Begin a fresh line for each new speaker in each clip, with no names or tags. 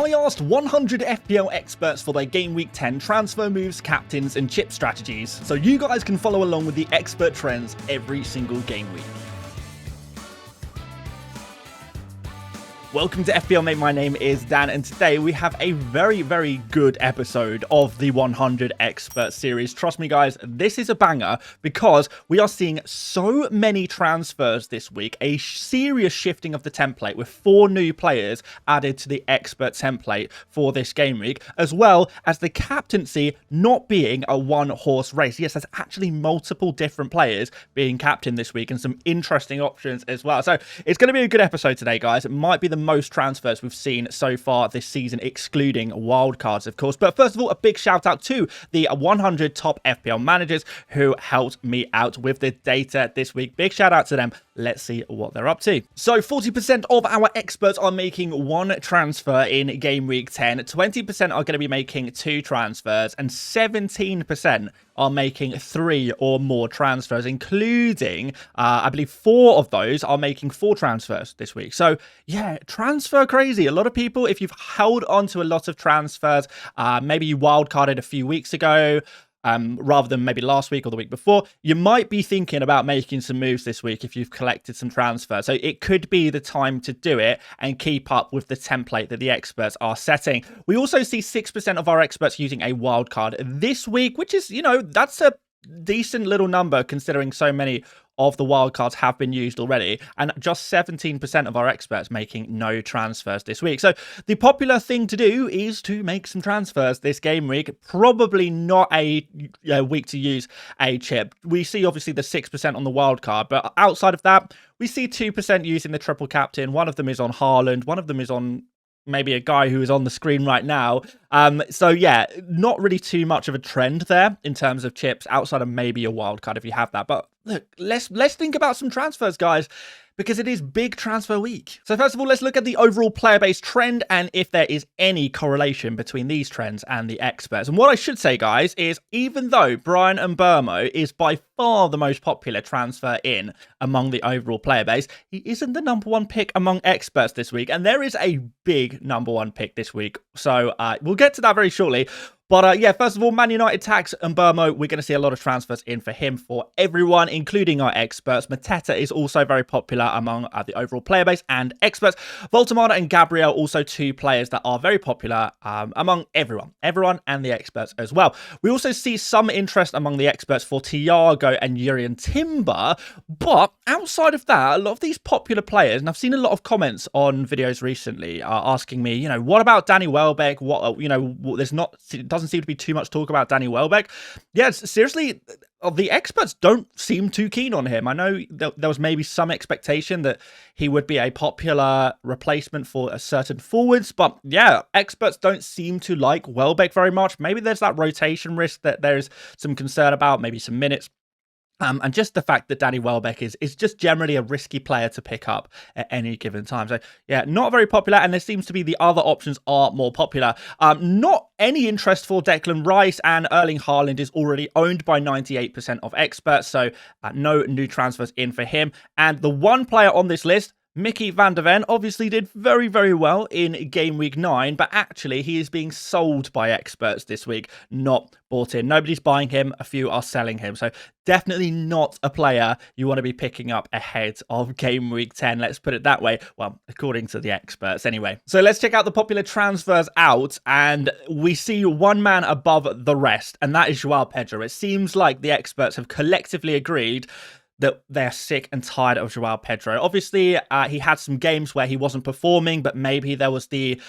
I asked 100 FPL experts for their Game Week 10 transfer moves, captains, and chip strategies, so you guys can follow along with the expert trends every single game week. Welcome to FPL Mate, my name is Dan, and today we have a very good episode of the 100 Expert series. Trust me guys, this is a banger because we are seeing so many transfers this week, a serious shifting of the template with 4 new players added to the Expert template for this game week, as well as the captaincy not being a one-horse race. Yes, there's actually multiple different players being captain this week and some interesting options as well. So it's going to be a good episode today, guys. It might be the most transfers we've seen so far this season, excluding wildcards, of course. But first of all, a big shout out to the 100 top FPL managers who helped me out with the data this week. Big shout out to them. Let's see what they're up to. So 40% of our experts are making 1 transfer in game week 10, 20% are going to be making 2 transfers, and 17% are making 3 or more transfers, including, I believe 4 of those are making 4 transfers this week. So yeah, transfer crazy. A lot of people, if you've held on to a lot of transfers, maybe you wildcarded a few weeks ago, rather than maybe last week or the week before, you might be thinking about making some moves this week if you've collected some transfers. So it could be the time to do it and keep up with the template that the experts are setting. We also see 6% of our experts using a wildcard this week, which is, you know, that's a decent little number considering so many of the wildcards have been used already, and just 17% of our experts making no transfers this week. So the popular thing to do is to make some transfers this game week. Probably not a week to use a chip. We see obviously the 6% on the wildcard, but outside of that, we see 2% using the triple captain. One of them is on Haaland, one of them is on maybe a guy who is on the screen right now. So yeah, not really too much of a trend there in terms of chips outside of maybe a wild card if you have that. But look, let's think about some transfers, guys, because it is big transfer week. So first of all, let's look at the overall player base trend and if there is any correlation between these trends and the experts. And what I should say, guys, is even though Brian Mbeumo is by far the most popular transfer in among the overall player base, he isn't the #1 pick among experts this week. And there is a big #1 pick this week. So we'll get to that very shortly. But yeah, first of all, Man United tax Mbeumo. We're going to see a lot of transfers in for him for everyone, including our experts. Mateta is also very popular among the overall player base and experts. Voltemada and Gabriel, also 2 players that are very popular among everyone and the experts as well. We also see some interest among the experts for Thiago and Jurrien Timber. But outside of that, a lot of these popular players, and I've seen a lot of comments on videos recently asking me, you know, what about Danny Welbeck? What, you know, it doesn't seem to be too much talk about Danny Welbeck. Yeah, seriously, the experts don't seem too keen on him. I know there was maybe some expectation that he would be a popular replacement for a certain forwards, but yeah, experts don't seem to like Welbeck very much. Maybe there's that rotation risk that there's some concern about, maybe some minutes. And just the fact that Danny Welbeck is just generally a risky player to pick up at any given time. So, yeah, not very popular. And there seems to be the other options are more popular. Not any interest for Declan Rice, and Erling Haaland is already owned by 98% of experts. So, no new transfers in for him. And the one player on this list, Mickey van der Ven, obviously did very well in game week 9, but actually he is being sold by experts this week, not bought in. Nobody's buying him, a few are selling him. So definitely not a player you want to be picking up ahead of game week 10, let's put it that way. Well, according to the experts anyway. So let's check out the popular transfers out, and we see one man above the rest, and that is Joao Pedro. It seems like the experts have collectively agreed that they're sick and tired of Joao Pedro. Obviously, he had some games where he wasn't performing, but maybe there was the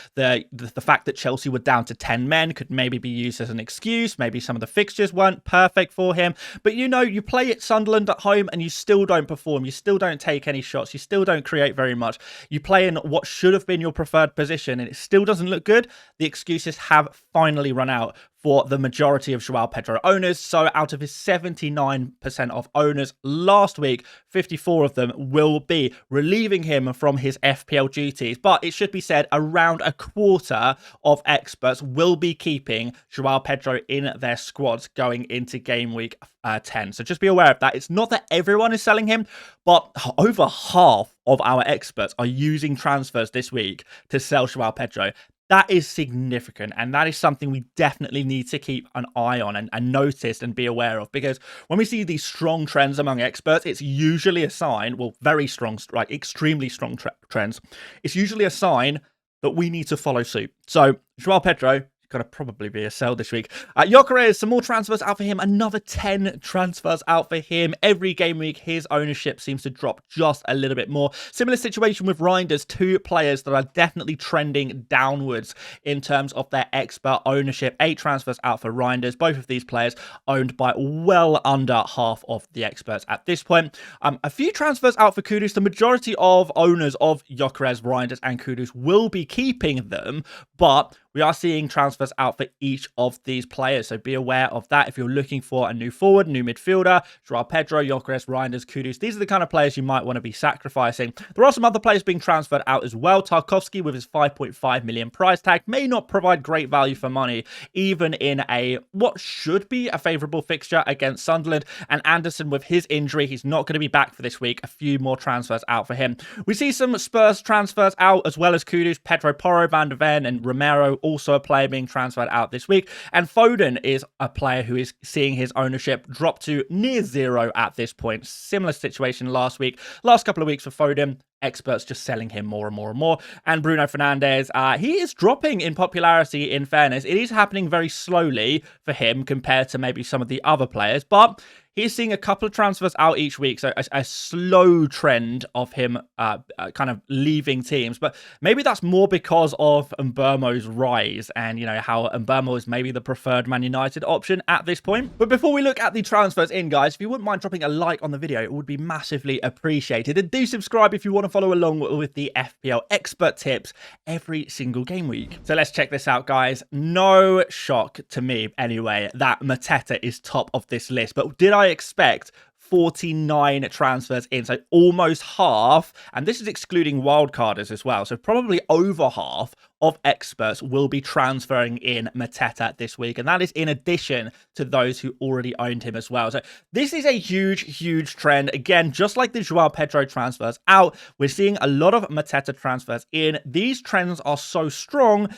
fact that Chelsea were down to 10 men could maybe be used as an excuse. Maybe some of the fixtures weren't perfect for him. But you know, you play at Sunderland at home and you still don't perform. You still don't take any shots. You still don't create very much. You play in what should have been your preferred position and it still doesn't look good. The excuses have finally run out for the majority of Joao Pedro owners. So out of his 79% of owners last week, 54 of them will be relieving him from his FPL duties. But it should be said, around a quarter of experts will be keeping Joao Pedro in their squads going into game week 10. So just be aware of that. It's not that everyone is selling him, but over half of our experts are using transfers this week to sell Joao Pedro. That is significant, and that is something we definitely need to keep an eye on and notice and be aware of, because when we see these strong trends among experts, it's usually a sign, well, very strong, like extremely strong trends. It's usually a sign that we need to follow suit. So, Joao Pedro, going to probably be a sell this week. Gyökeres, some more transfers out for him. Another 10 transfers out for him. Every game week, his ownership seems to drop just a little bit more. Similar situation with Reinders, 2 players that are definitely trending downwards in terms of their expert ownership. 8 transfers out for Reinders. Both of these players owned by well under half of the experts at this point. A few transfers out for Kudus. The majority of owners of Gyökeres, Reinders, and Kudus will be keeping them, but we are seeing transfers out for each of these players, so be aware of that if you're looking for a new forward, new midfielder. Joao Pedro, Gyökeres, Reinders, Kudus. These are the kind of players you might want to be sacrificing. There are some other players being transferred out as well. Tarkowski, with his 5.5 million price tag, may not provide great value for money, even in a what should be a favourable fixture against Sunderland. And Anderson, with his injury, he's not going to be back for this week. A few more transfers out for him. We see some Spurs transfers out as well as Kudus, Pedro Porro, Van de Ven, and Romero, also a player being transferred out this week. And Foden is a player who is seeing his ownership drop to near 0 at this point. Similar situation last week. Last couple of weeks for Foden, experts just selling him more and more and more. And Bruno Fernandes, he is dropping in popularity, in fairness. It is happening very slowly for him compared to maybe some of the other players, but he's seeing a couple of transfers out each week, so a slow trend of him kind of leaving teams. But maybe that's more because of Mbeumo's rise and, you know, how Mbeumo is maybe the preferred Man United option at this point. But before we look at the transfers in, guys, if you wouldn't mind dropping a like on the video, it would be massively appreciated. And do subscribe if you want to follow along with the FPL expert tips every single game week. So let's check this out, guys. No shock to me, anyway, that Mateta is top of this list. But did I expect 49 transfers in, so almost half, and this is excluding wildcarders as well, so probably over half of experts will be transferring in Mateta this week, and that is in addition to those who already owned him as well. So this is a huge trend. Again, just like the Joao Pedro transfers out, we're seeing a lot of Mateta transfers in. These trends are so strong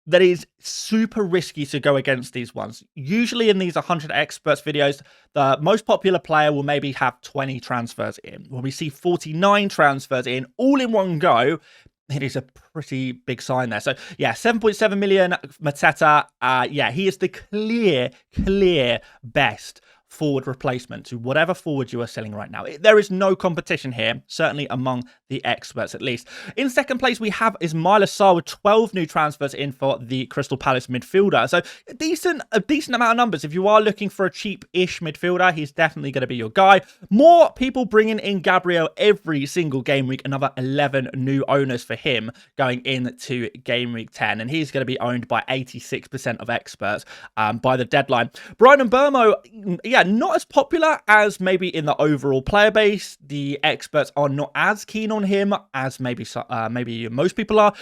that is super risky to go against these ones. Usually in these 100 experts videos, the most popular player will maybe have 20 transfers in. When we see 49 transfers in all in one go, it is a pretty big sign there. So yeah, 7.7 million Mateta. Yeah, he is the clear best forward replacement to whatever forward you are selling right now. There is no competition here, certainly among the experts at least. In second place, we have Ismaila Sarr with 12 new transfers in for the Crystal Palace midfielder. So a decent amount of numbers. If you are looking for a cheap-ish midfielder, he's definitely going to be your guy. More people bringing in Gabriel every single game week. Another 11 new owners for him going into game week 10. And he's going to be owned by 86% of experts by the deadline. Bryan Mbeumo, yeah, not as popular as maybe in the overall player base. The experts are not as keen on him as maybe most people are.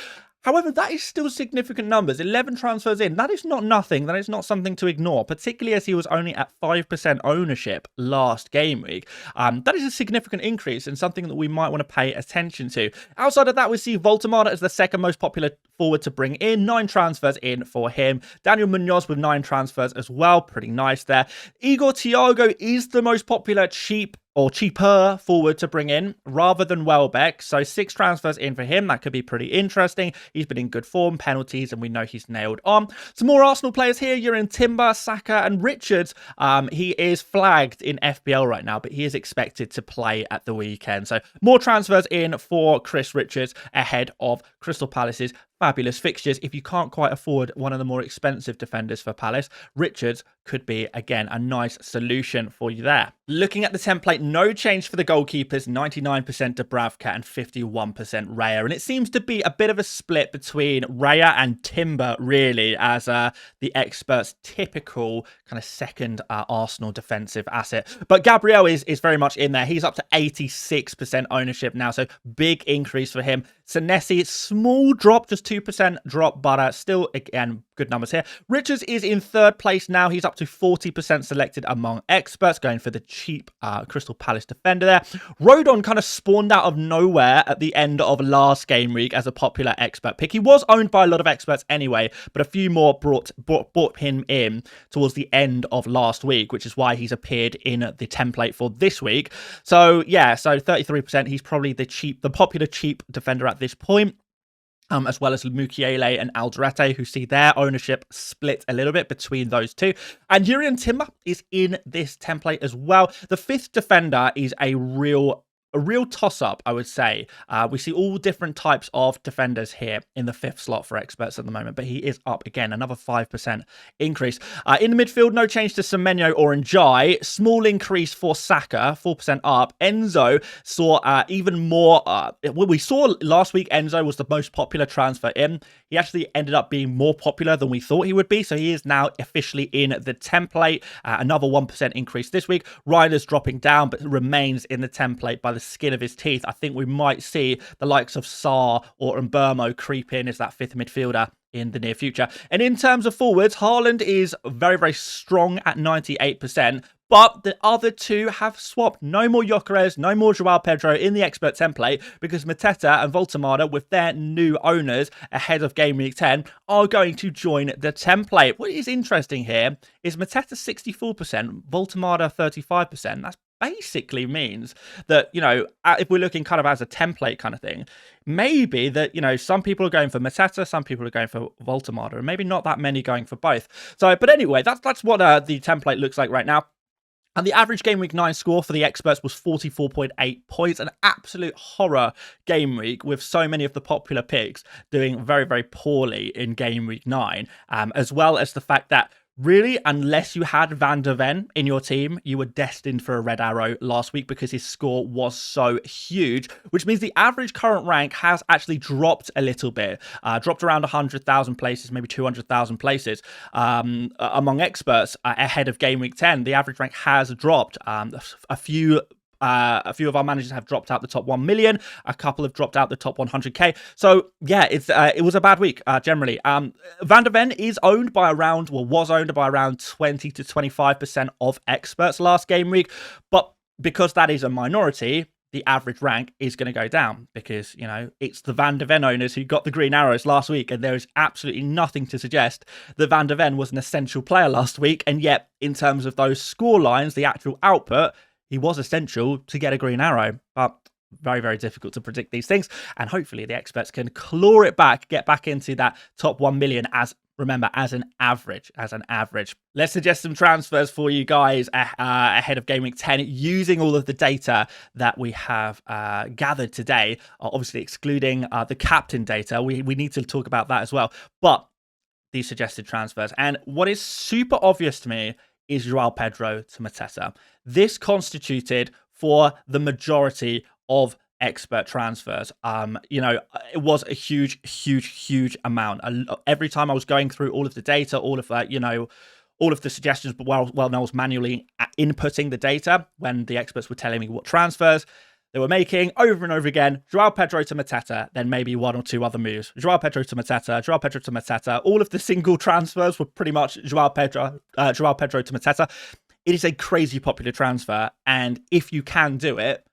However, that is still significant numbers. 11 transfers in. That is not nothing. That is not something to ignore, particularly as he was only at 5% ownership last game week. That is a significant increase and something that we might want to pay attention to. Outside of that, we see Voltemade as the second most popular forward to bring in. 9 transfers in for him. Daniel Munoz with 9 transfers as well. Pretty nice there. Igor Thiago is the most popular cheaper forward to bring in rather than Welbeck. So 6 transfers in for him. That could be pretty interesting. He's been in good form, penalties, and we know he's nailed on. Some more Arsenal players here. You're in Timber, Saka, and Richards. He is flagged in FPL right now, but he is expected to play at the weekend. So more transfers in for Chris Richards ahead of Crystal Palace's fabulous fixtures. If you can't quite afford one of the more expensive defenders for Palace, Richards could be, again, a nice solution for you there. Looking at the template, no change for the goalkeepers, 99% Dubravka and 51% Raya. And it seems to be a bit of a split between Raya and Timber, really, as the experts' typical kind of second Arsenal defensive asset. But Gabriel is very much in there. He's up to 86% ownership now, so big increase for him. Senesi, small drop, just 2% drop, but still, again, good numbers here. Richards is in third place now. He's up to 40% selected among experts, going for the cheap Crystal Palace defender there. Rodon kind of spawned out of nowhere at the end of last game week as a popular expert pick. He was owned by a lot of experts anyway, but a few more brought him in towards the end of last week, which is why he's appeared in the template for this week. So yeah, so 33%. He's probably the popular cheap defender at this point. As well as Mukiele and Alderete, who see their ownership split a little bit between those two. And Jurrien Timber is in this template as well. The fifth defender is a real toss-up, I would say. We see all different types of defenders here in the fifth slot for experts at the moment, but he is up again, another 5% increase. In the midfield, no change to Semenyo or Njai. Small increase for Saka, 4% up. Enzo saw even more. What we saw last week, Enzo was the most popular transfer in. He actually ended up being more popular than we thought he would be, so he is now officially in the template. Another 1% increase this week. Ryder's dropping down, but remains in the template by the skin of his teeth. I think we might see the likes of Sarr or Mbermo creep in as that fifth midfielder in the near future. And in terms of forwards, Haaland is very, very strong at 98%. But the other two have swapped. No more Gyökeres, no more Joao Pedro in the expert template because Mateta and Voltemada, with their new owners ahead of Game Week 10, are going to join the template. What is interesting here is Mateta 64%, Voltemada 35%. That's basically means that, you know, if we're looking kind of as a template kind of thing, maybe that, you know, some people are going for Mateta, some people are going for Voltemada, and maybe not that many going for both. So, but anyway, that's what the template looks like right now. And the average Game Week 9 score for the experts was 44.8 points. An absolute horror game week with so many of the popular picks doing very, very poorly in Game Week 9. As well as the fact that really, unless you had Van der Ven in your team, you were destined for a red arrow last week because his score was so huge, which means the average current rank has actually dropped a little bit, dropped around 100,000 places, maybe 200,000 places among experts ahead of Game Week 10. The average rank has dropped. A few of our managers have dropped out the top 1 million. A couple have dropped out the top 100k. So yeah, it was a bad week generally. Van der Ven is owned by around, well, was owned by around 20 to 25% of experts last game week. But because that is a minority, the average rank is going to go down because, you know, it's the Van der Ven owners who got the green arrows last week. And there is absolutely nothing to suggest that Van der Ven was an essential player last week. And yet, in terms of those score lines, the actual output, he was essential to get a green arrow, but very, very difficult to predict these things. And hopefully the experts can claw it back, get back into that top 1 million as, remember, as an average. Let's suggest some transfers for you guys ahead of Game Week 10 using all of the data that we have gathered today, obviously excluding the captain data. We need to talk about that as well. But these suggested transfers. And what is super obvious to me is Joao Pedro to Mateta. This constituted for the majority of expert transfers. You know, it was a huge amount. Every time I was going through all of the data, all of that, you know, all of the suggestions, but while I was manually inputting the data when the experts were telling me what transfers they were making over and over again, Joao Pedro to Mateta, then maybe one or two other moves. Joao Pedro to Mateta, Joao Pedro to Mateta. All of the single transfers were pretty much Joao Pedro to Mateta. It is a crazy popular transfer, and if you can do it,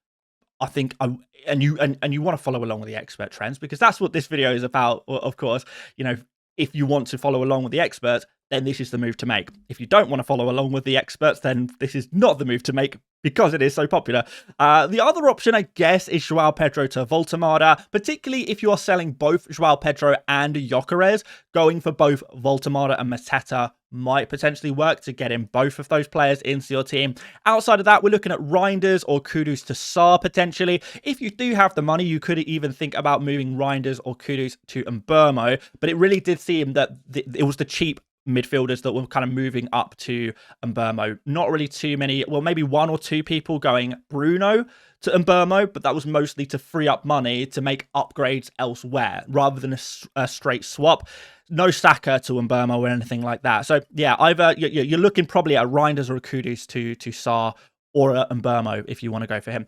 I think, and you want to follow along with the expert trends, because that's what this video is about, of course. You know, if you want to follow along with the experts, then this is the move to make. If you don't want to follow along with the experts, then this is not the move to make because it is so popular. The other option, I guess, is Joao Pedro to Voltemada, particularly if you are selling both Joao Pedro and Gyökeres. Going for both Voltemada and Mateta might potentially work to get in both of those players into your team. Outside of that, we're looking at Reinders or Kudus to Sarr potentially. If you do have the money, you could even think about moving Reinders or Kudus to Mbermo, but it really did seem that it was the cheap midfielders that were kind of moving up to Mbermo. Not really too many, well, maybe one or two people going Bruno to Mbermo, but that was mostly to free up money to make upgrades elsewhere rather than a straight swap. No Saka to Mbermo or anything like that. So yeah, either you're looking probably at Reinders or a Kudus to Sarr, or Mbermo if you want to go for him.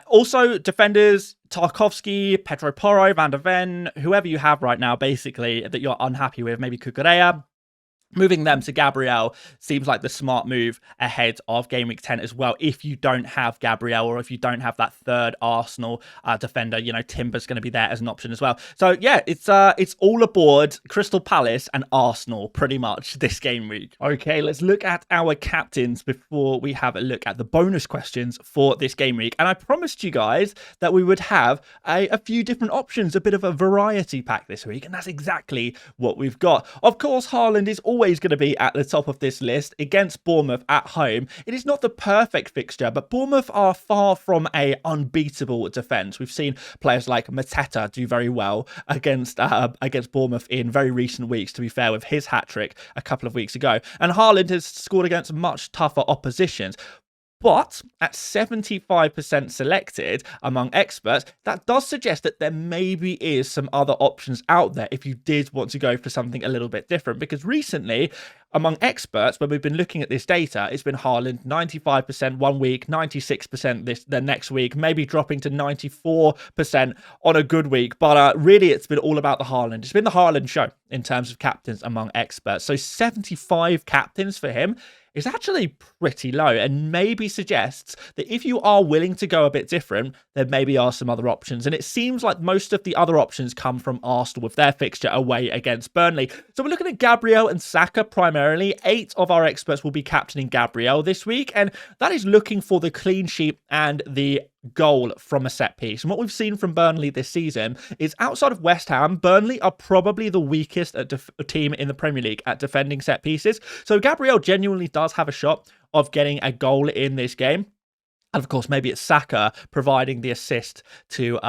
Also, defenders, Tarkovsky, Petro Porro, Van der Ven, whoever you have right now, basically, that you're unhappy with, maybe Kukurea. Moving them to Gabriel seems like the smart move ahead of Game Week 10 as well. If you don't have Gabriel, or if you don't have that third Arsenal defender, you know, Timber's going to be there as an option as well. So yeah, it's all aboard Crystal Palace and Arsenal pretty much this game week. Okay, let's look at our captains before we have a look at the bonus questions for this game week. And I promised you guys that we would have a few different options, a bit of a variety pack this week, and that's exactly what we've got. Of course, Haaland is always going to be at the top of this list against Bournemouth at home. It is not the perfect fixture, but Bournemouth are far from a unbeatable defence. We've seen players like Mateta do very well against Bournemouth in very recent weeks, to be fair, with his hat-trick a couple of weeks ago. And Haaland has scored against much tougher oppositions. But at 75% selected among experts, that does suggest that there maybe is some other options out there if you did want to go for something a little bit different. Because recently, among experts, when we've been looking at this data, it's been Haaland 95% one week, 96% the next week, maybe dropping to 94% on a good week. But really, it's been all about the Haaland. It's been the Haaland show in terms of captains among experts. So 75 captains for him is actually pretty low, and maybe suggests that if you are willing to go a bit different, there maybe are some other options. And it seems like most of the other options come from Arsenal with their fixture away against Burnley. So we're looking at Gabriel and Saka primarily. 8 of our experts will be captaining Gabriel this week, and that is looking for the clean sheet and the goal from a set piece. And what we've seen from Burnley this season is, outside of West Ham, Burnley are probably the weakest team in the Premier League at defending set pieces. So Gabriel genuinely does have a shot of getting a goal in this game. And of course, maybe it's Saka providing the assist to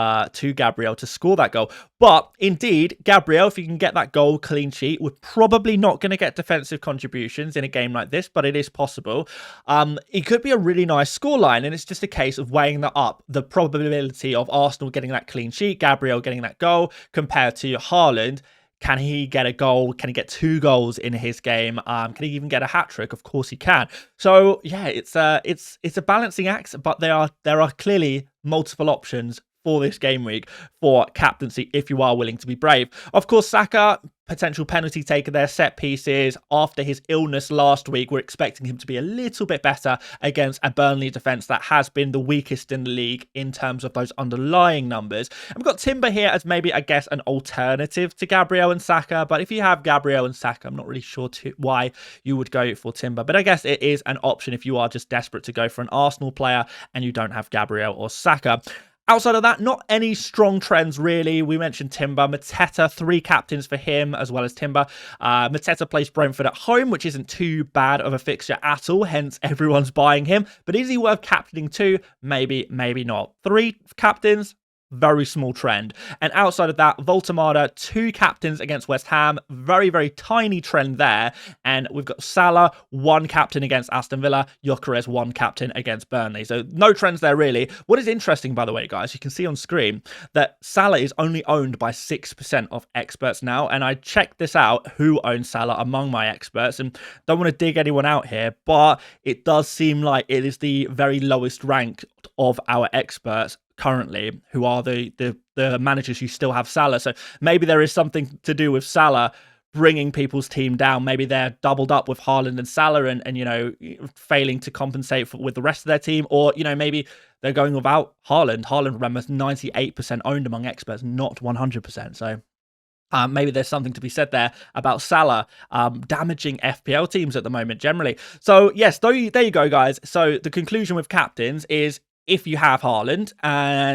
Gabriel to score that goal. But indeed, Gabriel, if you can get that goal clean sheet, we're probably not going to get defensive contributions in a game like this, but it is possible. It could be a really nice scoreline, and it's just a case of weighing that up. The probability of Arsenal getting that clean sheet, Gabriel getting that goal, compared to Haaland. Can he get a goal? Can he get 2 goals in his game? Can he even get a hat-trick? Of course he can. So yeah, it's a balancing act, but there are clearly multiple options for this game week for captaincy if you are willing to be brave. Of course, Saka, potential penalty taker there, set pieces. After his illness last week, we're expecting him to be a little bit better against a Burnley defence that has been the weakest in the league in terms of those underlying numbers. And we've got Timber here as maybe, I guess, an alternative to Gabriel and Saka. But if you have Gabriel and Saka, I'm not really sure why you would go for Timber. But I guess it is an option if you are just desperate to go for an Arsenal player and you don't have Gabriel or Saka. Outside of that, not any strong trends, really. We mentioned Timber. Mateta, 3 captains for him, as well as Timber. Mateta plays Brentford at home, which isn't too bad of a fixture at all, hence everyone's buying him. But is he worth captaining 2? Maybe, maybe not. 3 captains, very small trend. And outside of that, Voltemada, 2 captains against West Ham. Very, very tiny trend there. And we've got Salah, 1 captain against Aston Villa. Gyökeres, 1 captain against Burnley. So no trends there, really. What is interesting, by the way, guys, you can see on screen that Salah is only owned by 6% of experts now. And I checked this out, who owns Salah among my experts. And don't want to dig anyone out here, but it does seem like it is the very lowest ranked of our experts currently, who are the managers who still have Salah. So maybe there is something to do with Salah bringing people's team down. Maybe they're doubled up with Haaland and Salah and you know, failing to compensate with the rest of their team. Or, you know, maybe they're going without Haaland. Haaland, remember, is 98% owned among experts, not 100%. So maybe there's something to be said there about Salah damaging FPL teams at the moment generally. So yes, there you go, guys. So the conclusion with captains is, if you have Haaland,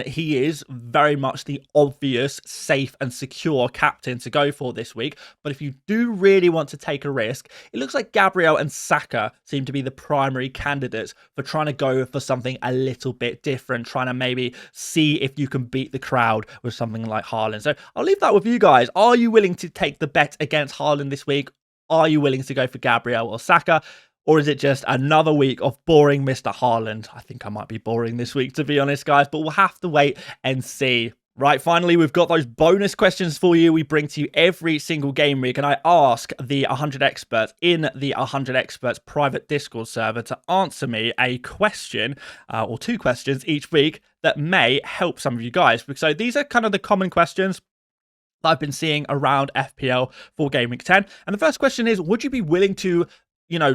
he is very much the obvious, safe and secure captain to go for this week. But if you do really want to take a risk, it looks like Gabriel and Saka seem to be the primary candidates for trying to go for something a little bit different, trying to maybe see if you can beat the crowd with something like Haaland. So I'll leave that with you guys. Are you willing to take the bet against Haaland this week? Are you willing to go for Gabriel or Saka? Or is it just another week of boring Mr. Haaland? I think I might be boring this week, to be honest, guys. But we'll have to wait and see. Right, finally, we've got those bonus questions for you we bring to you every single game week, and I ask the 100 experts in the 100 experts private Discord server to answer me a question or 2 questions each week that may help some of you guys. So these are kind of the common questions that I've been seeing around FPL for Game Week 10. And the first question is, would you be willing to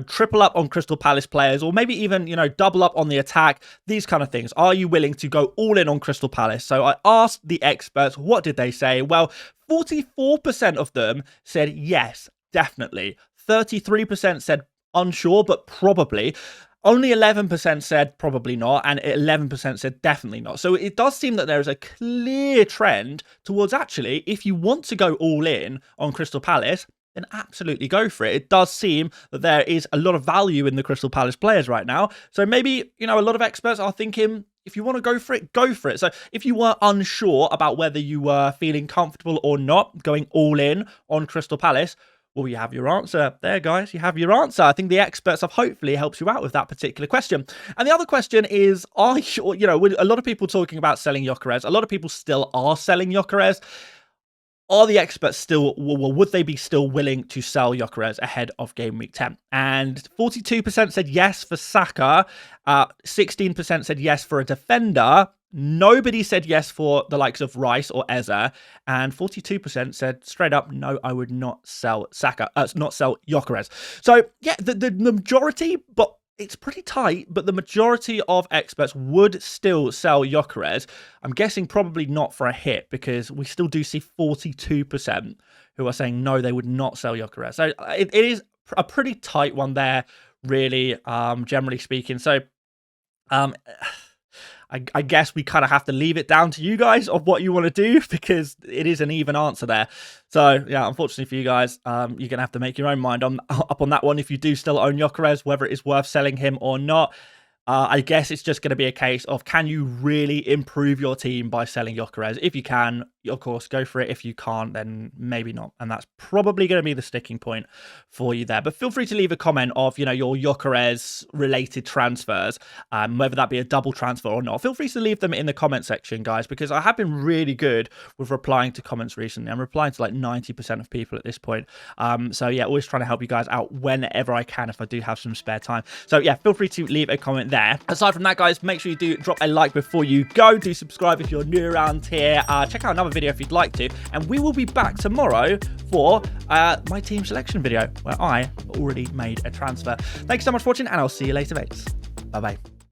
triple up on Crystal Palace players, or maybe even, double up on the attack, these kind of things? Are you willing to go all in on Crystal Palace? So I asked the experts, what did they say? Well, 44% of them said yes, definitely. 33% said unsure, but probably. Only 11% said probably not, and 11% said definitely not. So it does seem that there is a clear trend towards actually, if you want to go all in on Crystal Palace, then absolutely go for it. It does seem that there is a lot of value in the Crystal Palace players right now. So maybe, a lot of experts are thinking, if you want to go for it, go for it. So if you were unsure about whether you were feeling comfortable or not going all in on Crystal Palace, well, you have your answer there, guys. You have your answer. I think the experts have hopefully helped you out with that particular question. And the other question is, are you, a lot of people talking about selling Gyökeres. A lot of people still are selling Gyökeres. Are the experts still, would they be still willing to sell Gyökeres ahead of Game Week 10? And 42% said yes for Saka. 16% said yes for a defender. Nobody said yes for the likes of Rice or Eze. And 42% said straight up, no, I would not sell not sell Gyökeres. So, yeah, the majority, but it's pretty tight, but the majority of experts would still sell Gyökeres. I'm guessing probably not for a hit, because we still do see 42% who are saying no, they would not sell Gyökeres. So it is a pretty tight one there, really, generally speaking. So I guess we kind of have to leave it down to you guys of what you want to do, because it is an even answer there. So, yeah, unfortunately for you guys, you're going to have to make your own mind up on that one if you do still own Gyökeres, whether it is worth selling him or not. I guess it's just going to be a case of, can you really improve your team by selling Gyökeres? If you can, of course, go for it. If you can't, then maybe not. And that's probably going to be the sticking point for you there. But feel free to leave a comment of, your Gyökeres related transfers, whether that be a double transfer or not. Feel free to leave them in the comment section, guys, because I have been really good with replying to comments recently. I'm replying to like 90% of people at this point. So yeah, always trying to help you guys out whenever I can, if I do have some spare time. So yeah, feel free to leave a comment there. Aside from that, guys, make sure you do drop a like before you go. Do subscribe if you're new around here. Check out another video if you'd like to, and we will be back tomorrow for my team selection video, where I already made a transfer. Thanks so much for watching, and I'll see you later, mates. Bye bye.